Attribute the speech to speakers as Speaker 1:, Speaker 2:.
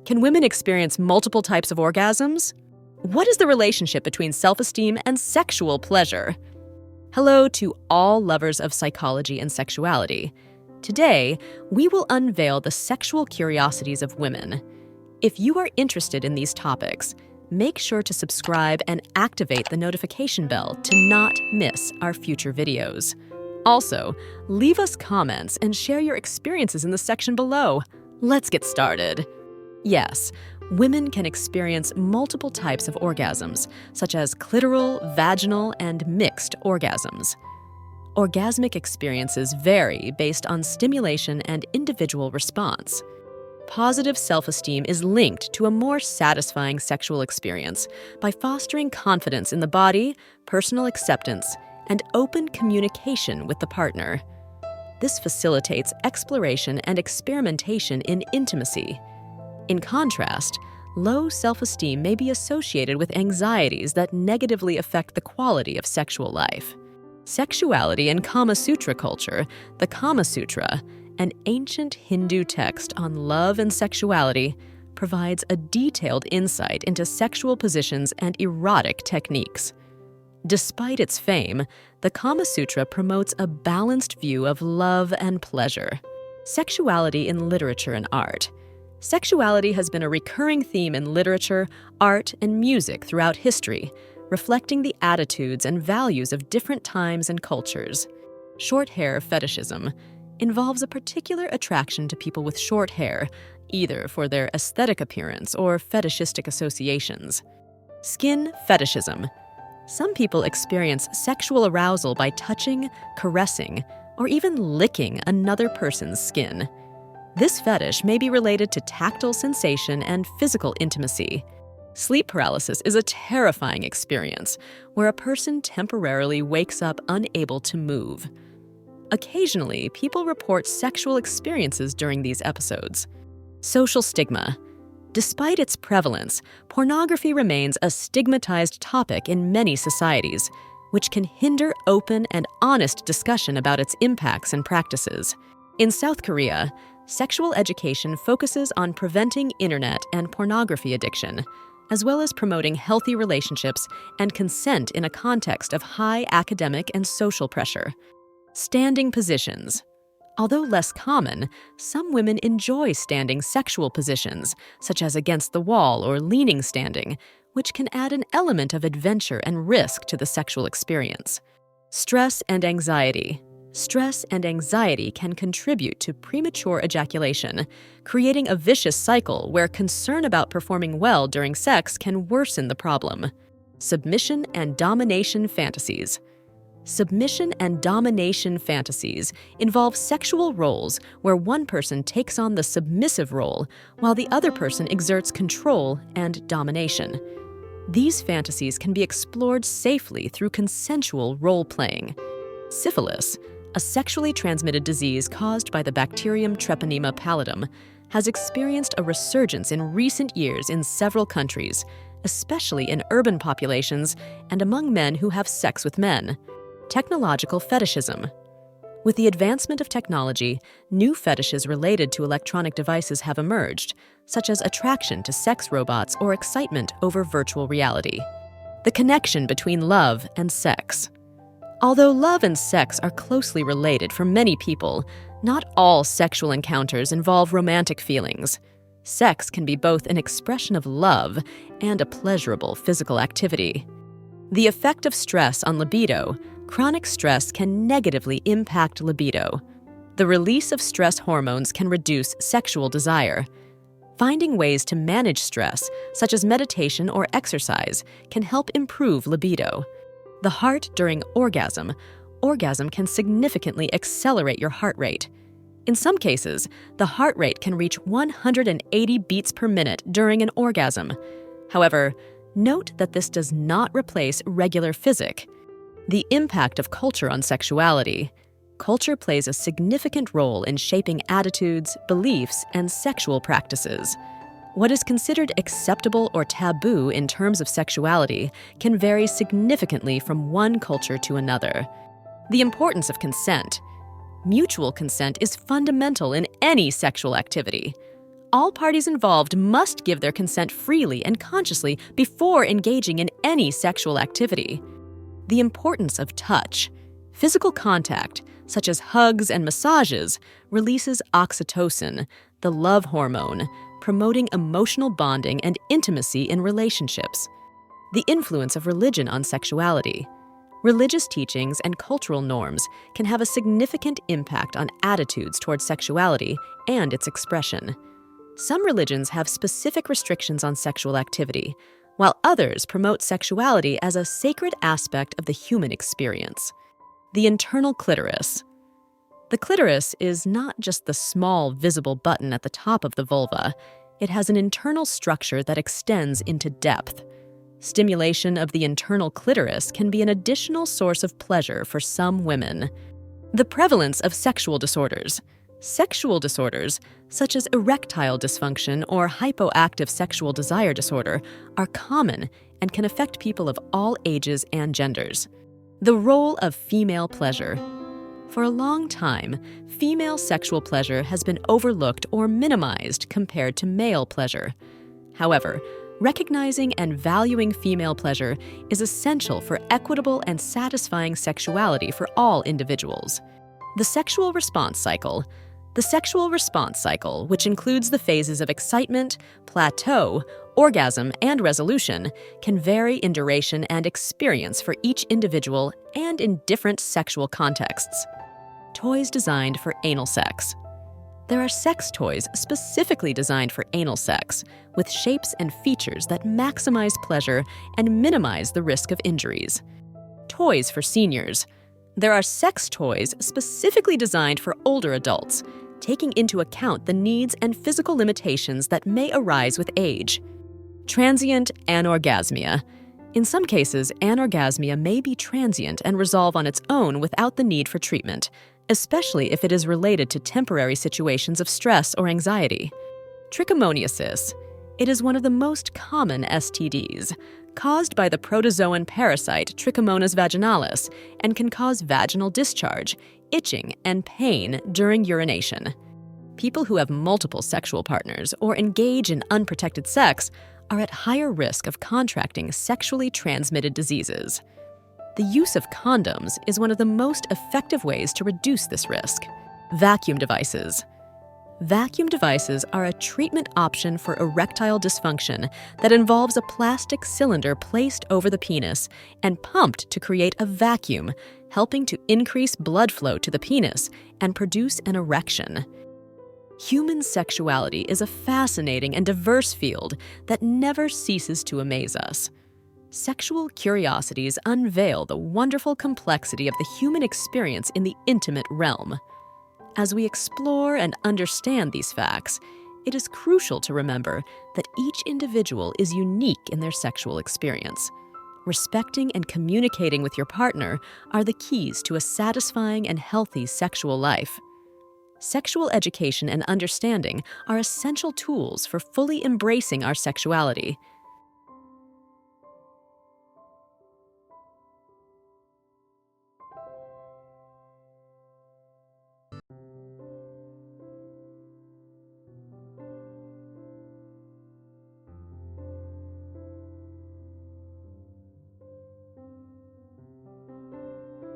Speaker 1: Can women experience multiple types of orgasms? What is the relationship between self-esteem and sexual pleasure? Hello to all lovers of psychology and sexuality. Today, we will unveil the sexual curiosities of women. If you are interested in these topics, make sure to subscribe and activate the notification bell to not miss our future videos. Also, leave us comments and share your experiences in the section below. Let's get started. Yes, women can experience multiple types of orgasms, such as clitoral, vaginal, and mixed orgasms. Orgasmic experiences vary based on stimulation and individual response. Positive self-esteem is linked to a more satisfying sexual experience by fostering confidence in the body, personal acceptance, and open communication with the partner. This facilitates exploration and experimentation in intimacy. In contrast, low self-esteem may be associated with anxieties that negatively affect the quality of sexual life. Sexuality in Kama Sutra culture, the Kama Sutra, an ancient Hindu text on love and sexuality, provides a detailed insight into sexual positions and erotic techniques. Despite its fame, the Kama Sutra promotes a balanced view of love and pleasure. Sexuality in literature and art. Sexuality has been a recurring theme in literature, art, and music throughout history, reflecting the attitudes and values of different times and cultures. Short hair fetishism involves a particular attraction to people with short hair, either for their aesthetic appearance or fetishistic associations. Skin fetishism. Some people experience sexual arousal by touching, caressing, or even licking another person's skin. This fetish may be related to tactile sensation and physical intimacy. Sleep paralysis is a terrifying experience where a person temporarily wakes up unable to move. Occasionally, people report sexual experiences during these episodes. Social stigma. Despite its prevalence, pornography remains a stigmatized topic in many societies, which can hinder open and honest discussion about its impacts and practices. In South Korea, sexual education focuses on preventing internet and pornography addiction, as well as promoting healthy relationships and consent in a context of high academic and social pressure. Standing positions. Although less common, some women enjoy standing sexual positions, such as against the wall or leaning standing, which can add an element of adventure and risk to the sexual experience. Stress and anxiety. Stress and anxiety can contribute to premature ejaculation, creating a vicious cycle where concern about performing well during sex can worsen the problem. Submission and domination fantasies. Submission and domination fantasies involve sexual roles where one person takes on the submissive role while the other person exerts control and domination. These fantasies can be explored safely through consensual role-playing. Syphilis, a sexually transmitted disease caused by the bacterium Treponema pallidum, has experienced a resurgence in recent years in several countries, especially in urban populations and among men who have sex with men. Technological fetishism. With the advancement of technology, new fetishes related to electronic devices have emerged, such as attraction to sex robots or excitement over virtual reality. The connection between love and sex. Although love and sex are closely related for many people, not all sexual encounters involve romantic feelings. Sex can be both an expression of love and a pleasurable physical activity. The effect of stress on libido. Chronic stress can negatively impact libido. The release of stress hormones can reduce sexual desire. Finding ways to manage stress, such as meditation or exercise, can help improve libido. The heart during orgasm. Orgasm can significantly accelerate your heart rate. In some cases, the heart rate can reach 180 beats per minute during an orgasm. However, note that this does not replace regular physic. The impact of culture on sexuality. Culture plays a significant role in shaping attitudes, beliefs, and sexual practices. What is considered acceptable or taboo in terms of sexuality can vary significantly from one culture to another. The importance of consent. Mutual consent is fundamental in any sexual activity. all parties involved must give their consent freely and consciously before engaging in any sexual activity. The importance of touch. Physical contact, such as hugs and massages, releases oxytocin, the love hormone, promoting emotional bonding and intimacy in relationships. The influence of religion on sexuality. Religious teachings and cultural norms can have a significant impact on attitudes towards sexuality and its expression. Some religions have specific restrictions on sexual activity, while others promote sexuality as a sacred aspect of the human experience. The internal clitoris. The clitoris is not just the small, visible button at the top of the vulva. It has an internal structure that extends into depth. Stimulation of the internal clitoris can be an additional source of pleasure for some women. The prevalence of sexual disorders. Sexual disorders, such as erectile dysfunction or hypoactive sexual desire disorder, are common and can affect people of all ages and genders. The role of female pleasure. For a long time, female sexual pleasure has been overlooked or minimized compared to male pleasure. However, recognizing and valuing female pleasure is essential for equitable and satisfying sexuality for all individuals. The sexual response cycle. The sexual response cycle, which includes the phases of excitement, plateau, orgasm, and resolution, can vary in duration and experience for each individual and in different sexual contexts. Toys designed for anal sex. There are sex toys specifically designed for anal sex, with shapes and features that maximize pleasure and minimize the risk of injuries. Toys for seniors. There are sex toys specifically designed for older adults, taking into account the needs and physical limitations that may arise with age. Transient anorgasmia. In some cases, anorgasmia may be transient and resolve on its own without the need for treatment, especially if it is related to temporary situations of stress or anxiety. Trichomoniasis. It is one of the most common STDs, caused by the protozoan parasite Trichomonas vaginalis, and can cause vaginal discharge, itching, and pain during urination. People who have multiple sexual partners or engage in unprotected sex are at higher risk of contracting sexually transmitted diseases. The use of condoms is one of the most effective ways to reduce this risk. Vacuum devices. Vacuum devices are a treatment option for erectile dysfunction that involves a plastic cylinder placed over the penis and pumped to create a vacuum, helping to increase blood flow to the penis and produce an erection. Human sexuality is a fascinating and diverse field that never ceases to amaze us. Sexual curiosities unveil the wonderful complexity of the human experience in the intimate realm. As we explore and understand these facts, it is crucial to remember that each individual is unique in their sexual experience. Respecting and communicating with your partner are the keys to a satisfying and healthy sexual life. Sexual education and understanding are essential tools for fully embracing our sexuality.